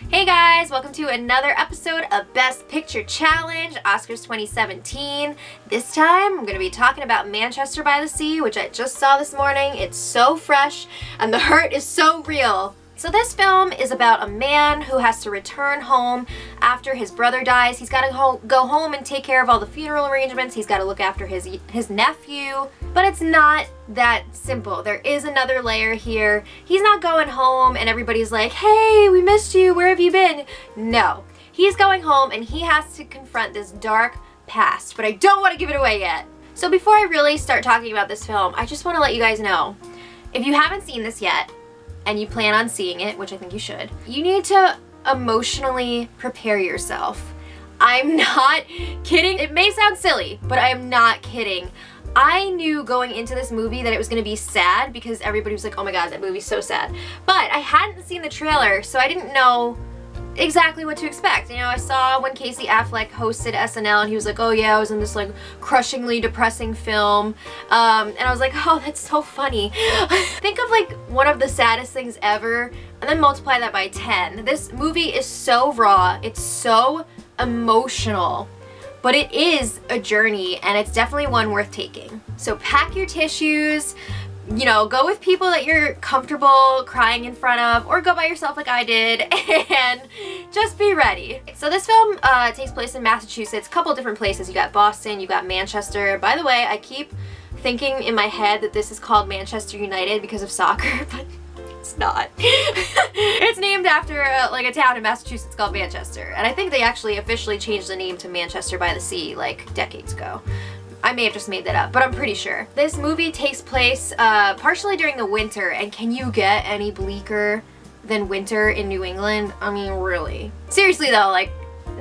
Hey guys, welcome to another episode of Best Picture Challenge, Oscars 2017. This time, I'm going to be talking about Manchester by the Sea, which I just saw this morning. It's so fresh, and the hurt is so real. So this film is about a man who has to return home after his brother dies. He's got to go home and take care of all the funeral arrangements. He's got to look after his nephew. But it's not that simple. There is another layer here. He's not going home and everybody's like, hey, we missed you, where have you been? No. He's going home and he has to confront this dark past, but I don't want to give it away yet. So before I really start talking about this film, I just want to let you guys know, if you haven't seen this yet, and you plan on seeing it, which I think you should, you need to emotionally prepare yourself. I'm not kidding. It may sound silly, but I am not kidding. I knew going into this movie that it was going to be sad because everybody was like, oh my god, that movie's so sad. But I hadn't seen the trailer, so I didn't know exactly what to expect. You know, I saw when Affleck hosted SNL and he was like, oh yeah, I was in this like crushingly depressing film, and I was like, oh, that's so funny. Think of like one of the saddest things ever and then multiply that by 10. This movie is so raw, it's so emotional, but it is a journey and it's definitely one worth taking. So pack your tissues, you know, go with people that you're comfortable crying in front of, or go by yourself like I did, and just be ready. So this film takes place in Massachusetts, a couple different places. You got Boston, you got Manchester. By the way, I keep thinking in my head that this is called Manchester United because of soccer, but it's not. It's named after like a town in Massachusetts called Manchester, and I think they actually officially changed the name to Manchester by the Sea like decades ago. I may have just made that up, but I'm pretty sure. This movie takes place partially during the winter, and can you get any bleaker than winter in New England? I mean, really. Seriously though, like,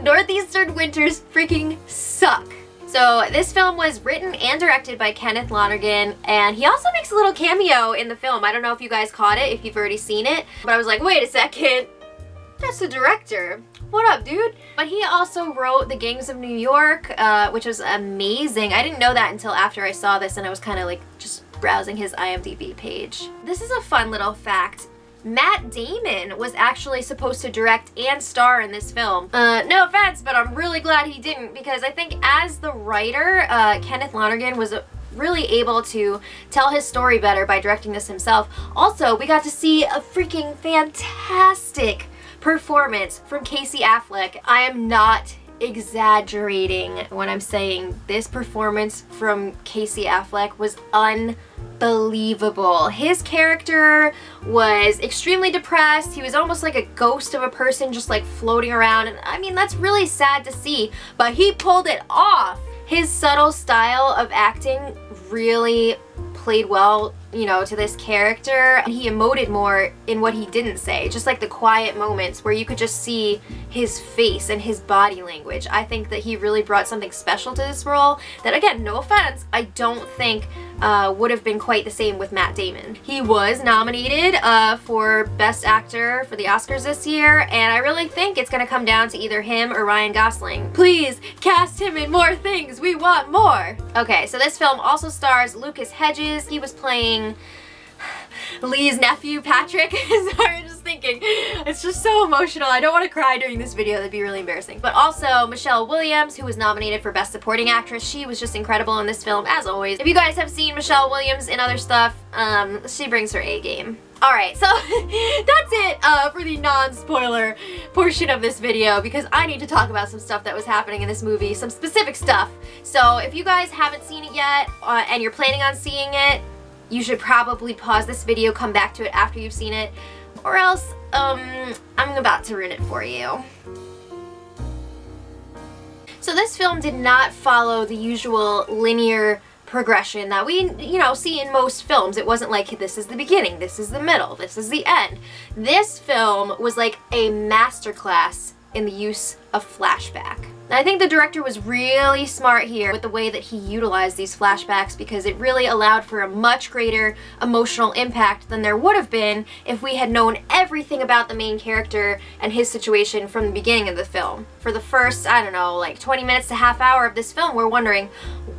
northeastern winters freaking suck. So this film was written and directed by Kenneth Lonergan, and he also makes a little cameo in the film. I don't know if you guys caught it, if you've already seen it, but I was like, wait a second, that's the director. What up, dude? But he also wrote The Gangs of New York, which was amazing. I didn't know that until after I saw this and I was kind of like just browsing his IMDb page. This is a fun little fact. Matt Damon was actually supposed to direct and star in this film. No offense, but I'm really glad he didn't, because I think as the writer, Kenneth Lonergan was really able to tell his story better by directing this himself. Also, we got to see a freaking fantastic performance from Affleck. I am not exaggerating when I'm saying this performance from Affleck was unbelievable. His character was extremely depressed. He was almost like a ghost of a person just like floating around, and I mean, that's really sad to see, but he pulled it off. His subtle style of acting really played well, you know, to this character, and he emoted more in what he didn't say, just like the quiet moments where you could just see his face and his body language. I think that he really brought something special to this role that, again, no offense, I don't think would have been quite the same with Matt Damon. He was nominated for Best Actor for the Oscars this year, and I really think it's gonna come down to either him or Ryan Gosling. Please cast him in more things, we want more! Okay, so this film also stars Lucas Hedges. He was playing Lee's nephew, Patrick. Sorry, I'm just thinking. It's just so emotional. I don't want to cry during this video. That'd be really embarrassing. But also Michelle Williams, who was nominated for Best Supporting Actress. She was just incredible in this film, as always. If you guys have seen Michelle Williams in other stuff, she brings her A game. Alright, so that's it for the non-spoiler portion of this video, because I need to talk about some stuff that was happening in this movie, some specific stuff. So if you guys haven't seen it yet, and you're planning on seeing it, you should probably pause this video, come back to it after you've seen it, or else, I'm about to ruin it for you. So this film did not follow the usual linear progression that we, you know, see in most films. It wasn't like this is the beginning, this is the middle, this is the end. This film was like a masterclass in the use of flashback. I think the director was really smart here with the way that he utilized these flashbacks, because it really allowed for a much greater emotional impact than there would have been if we had known everything about the main character and his situation from the beginning of the film. For the first, I don't know, like 20 minutes to half hour of this film, we're wondering,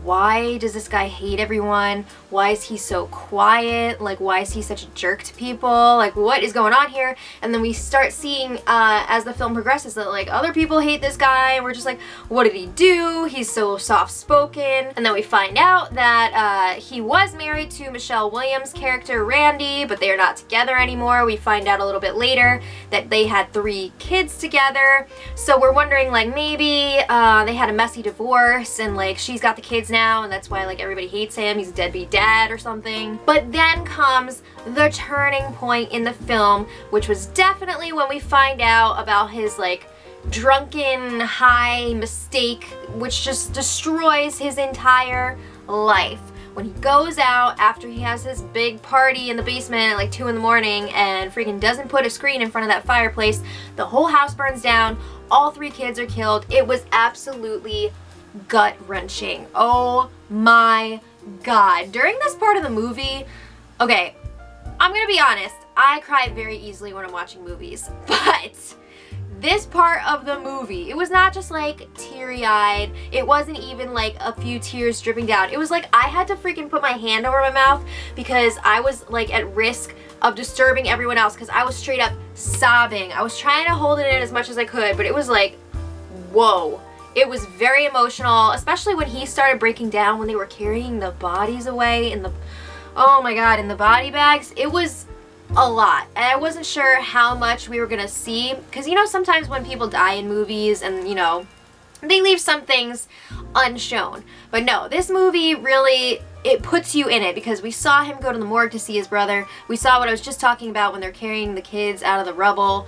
why does this guy hate everyone? Why is he so quiet? Like, why is he such a jerk to people? Like, what is going on here? And then we start seeing, as the film progresses, that like other people hate this guy, and we're just like, what did he do? He's so soft-spoken. And then we find out that he was married to Michelle Williams' character, Randy, but they're not together anymore. We find out a little bit later that they had 3 kids together. So we're wondering, like, maybe they had a messy divorce, and like she's got the kids now, and that's why like everybody hates him. He's a deadbeat dad or something. But then comes the turning point in the film, which was definitely when we find out about his like drunken high mistake, which just destroys his entire life. When he goes out after he has his big party in the basement at like 2 in the morning and freaking doesn't put a screen in front of that fireplace, the whole house burns down, all 3 kids are killed. It was absolutely gut-wrenching. Oh my god. During this part of the movie, okay, I'm gonna be honest, I cry very easily when I'm watching movies, but this part of the movie, it was not just like teary-eyed, it wasn't even like a few tears dripping down. It was like I had to freaking put my hand over my mouth because I was like at risk of disturbing everyone else, because I was straight up sobbing. I was trying to hold it in as much as I could, but it was like, whoa. It was very emotional, especially when he started breaking down when they were carrying the bodies away in the, oh my god, in the body bags. It was a lot, and I wasn't sure how much we were gonna see, because you know sometimes when people die in movies and you know they leave some things unshown, but no, this movie really, it puts you in it, because we saw him go to the morgue to see his brother. We saw what I was just talking about when they're carrying the kids out of the rubble.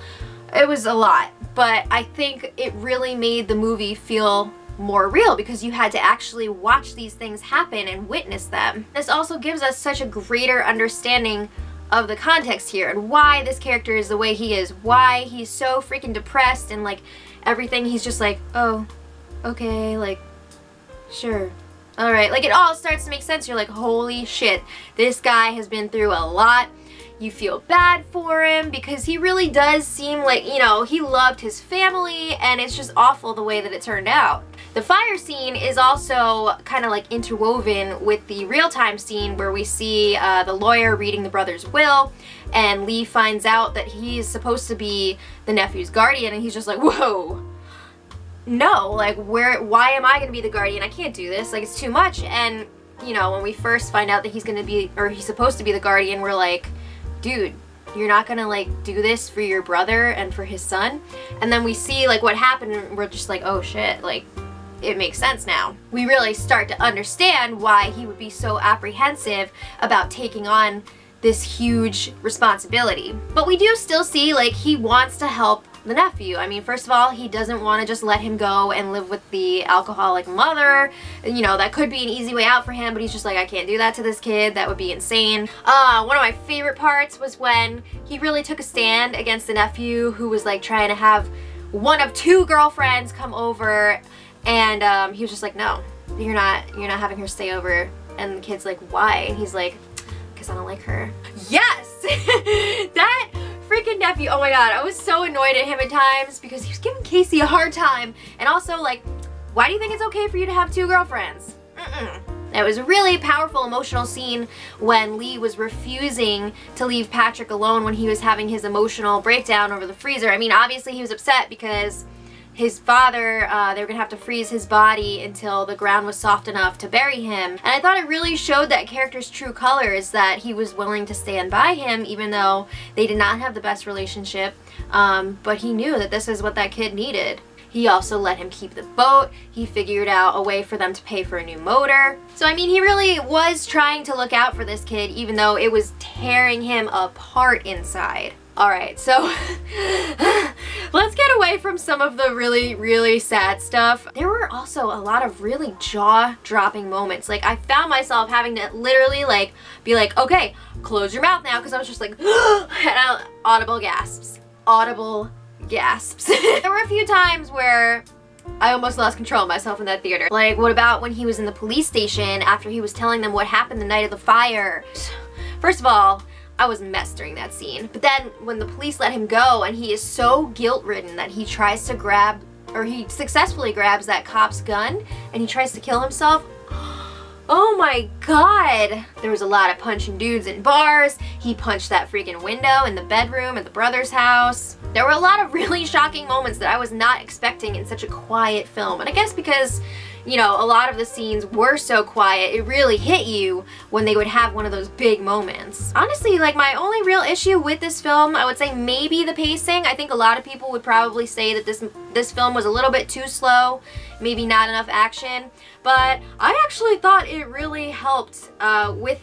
It was a lot, but I think it really made the movie feel more real, because you had to actually watch these things happen and witness them. This also gives us such a greater understanding of the context here and why this character is the way he is, why he's so freaking depressed, and like everything he's just like, oh, okay, like, sure, alright. Like it all starts to make sense. You're like, holy shit, this guy has been through a lot. You feel bad for him because he really does seem like, you know, he loved his family, and it's just awful the way that it turned out. The fire scene is also kind of like interwoven with the real-time scene where we see the lawyer reading the brother's will, and Lee finds out that he's supposed to be the nephew's guardian, and he's just like, whoa, no, like why am I gonna be the guardian? I can't do this, like it's too much. And you know, when we first find out that he's gonna be, or he's supposed to be the guardian, we're like, dude, you're not gonna like do this for your brother and for his son? And then we see like what happened, and we're just like, oh shit, like it makes sense now. We really start to understand why he would be so apprehensive about taking on this huge responsibility. But we do still see like he wants to help the nephew. I mean, first of all, he doesn't want to just let him go and live with the alcoholic mother. You know, that could be an easy way out for him, but he's just like, I can't do that to this kid. That would be insane. One of my favorite parts was when he really took a stand against the nephew, who was like trying to have one of 2 girlfriends come over, and he was just like, no, you're not having her stay over. And the kid's like, why? And he's like, because I don't like her. Yes! That freaking nephew, oh my god, I was so annoyed at him at times because he was giving Casey a hard time. And also, like, why do you think it's okay for you to have 2 girlfriends? It was a really powerful emotional scene when Lee was refusing to leave Patrick alone when he was having his emotional breakdown over the freezer. I mean, obviously he was upset because his father, they were gonna have to freeze his body until the ground was soft enough to bury him. And I thought it really showed that character's true colors, that he was willing to stand by him even though they did not have the best relationship, but he knew that this is what that kid needed. He also let him keep the boat. He figured out a way for them to pay for a new motor. So I mean, he really was trying to look out for this kid even though it was tearing him apart inside. Alright, so let's get away from some of the really, really sad stuff. There were also a lot of really jaw-dropping moments. Like, I found myself having to literally, like, be like, okay, close your mouth now, because I was just like, and audible gasps. Audible gasps. There were a few times where I almost lost control of myself in that theater. Like, what about when he was in the police station after he was telling them what happened the night of the fire? First of all, I was messed during that scene. But then when the police let him go and he is so guilt-ridden that he tries to grab, or he successfully grabs that cop's gun and he tries to kill himself. Oh my god! There was a lot of punching dudes in bars. He punched that freaking window in the bedroom at the brother's house. There were a lot of really shocking moments that I was not expecting in such a quiet film. And I guess because, you know, a lot of the scenes were so quiet, it really hit you when they would have one of those big moments. Honestly, like, my only real issue with this film, I would say maybe the pacing. I think a lot of people would probably say that this film was a little bit too slow, maybe not enough action, but I actually thought it really helped with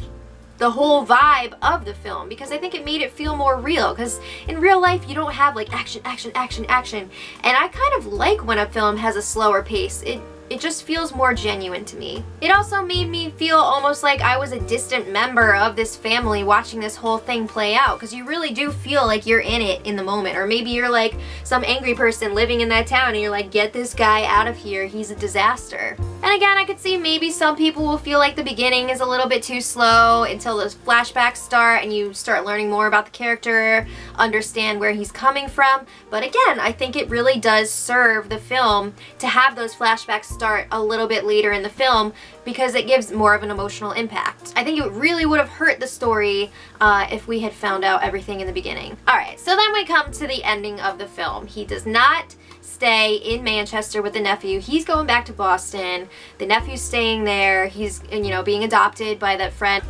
the whole vibe of the film, because I think it made it feel more real, because in real life you don't have like action, action, action, action, and I kind of like when a film has a slower pace. It just feels more genuine to me. It also made me feel almost like I was a distant member of this family watching this whole thing play out, because you really do feel like you're in it in the moment. Or maybe you're like some angry person living in that town and you're like, get this guy out of here, he's a disaster. And again, I could see maybe some people will feel like the beginning is a little bit too slow until those flashbacks start and you start learning more about the character, understand where he's coming from. But again, I think it really does serve the film to have those flashbacks start a little bit later in the film, because it gives more of an emotional impact. I think it really would have hurt the story if we had found out everything in the beginning. Alright, so then we come to the ending of the film. He does not stay in Manchester with the nephew. He's going back to Boston. The nephew's staying there. He's, you know, being adopted by that friend.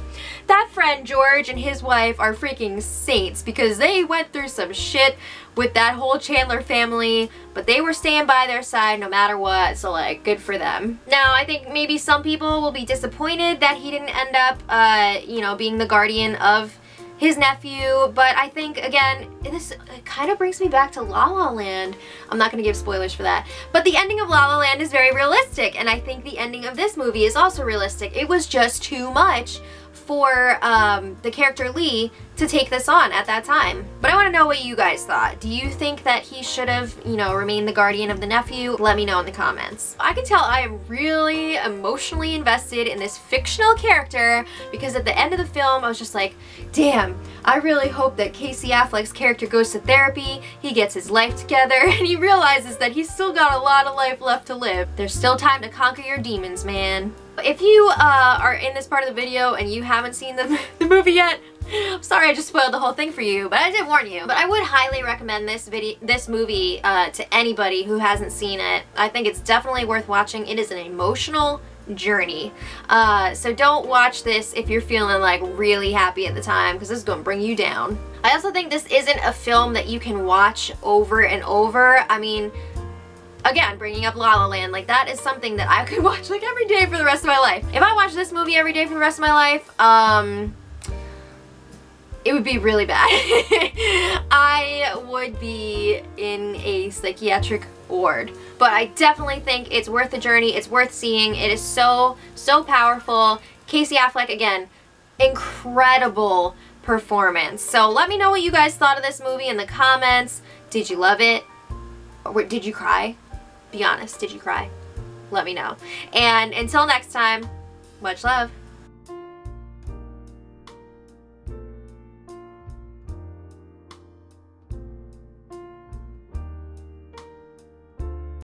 That friend, George, and his wife are freaking saints, because they went through some shit with that whole Chandler family, but they were staying by their side no matter what, so like, good for them. Now, I think maybe some people will be disappointed that he didn't end up, you know, being the guardian of his nephew, but I think, again, this kind of brings me back to La La Land. I'm not going to give spoilers for that, but the ending of La La Land is very realistic, and I think the ending of this movie is also realistic. It was just too much for the character Lee to take this on at that time. But I want to know what you guys thought. Do you think that he should have, you know, remained the guardian of the nephew? Let me know in the comments. I can tell I am really emotionally invested in this fictional character, because at the end of the film I was just like, damn, I really hope that Casey Affleck's character goes to therapy, he gets his life together, and he realizes that he's still got a lot of life left to live. There's still time to conquer your demons, man. If you are in this part of the video and you haven't seen the movie yet, I'm sorry I just spoiled the whole thing for you, but I did warn you. But I would highly recommend this movie to anybody who hasn't seen it. I think it's definitely worth watching. It is an emotional journey. So don't watch this if you're feeling like really happy at the time, because this is going to bring you down. I also think this isn't a film that you can watch over and over. I mean, again, bringing up La La Land, like, that is something that I could watch like every day for the rest of my life. If I watched this movie every day for the rest of my life, it would be really bad. I would be in a psychiatric ward. But I definitely think it's worth the journey. It's worth seeing. It is so, so powerful. Casey Affleck, again, incredible performance. So let me know what you guys thought of this movie in the comments. Did you love it? Or did you cry? Be honest, did you cry? Let me know. And until next time, much love.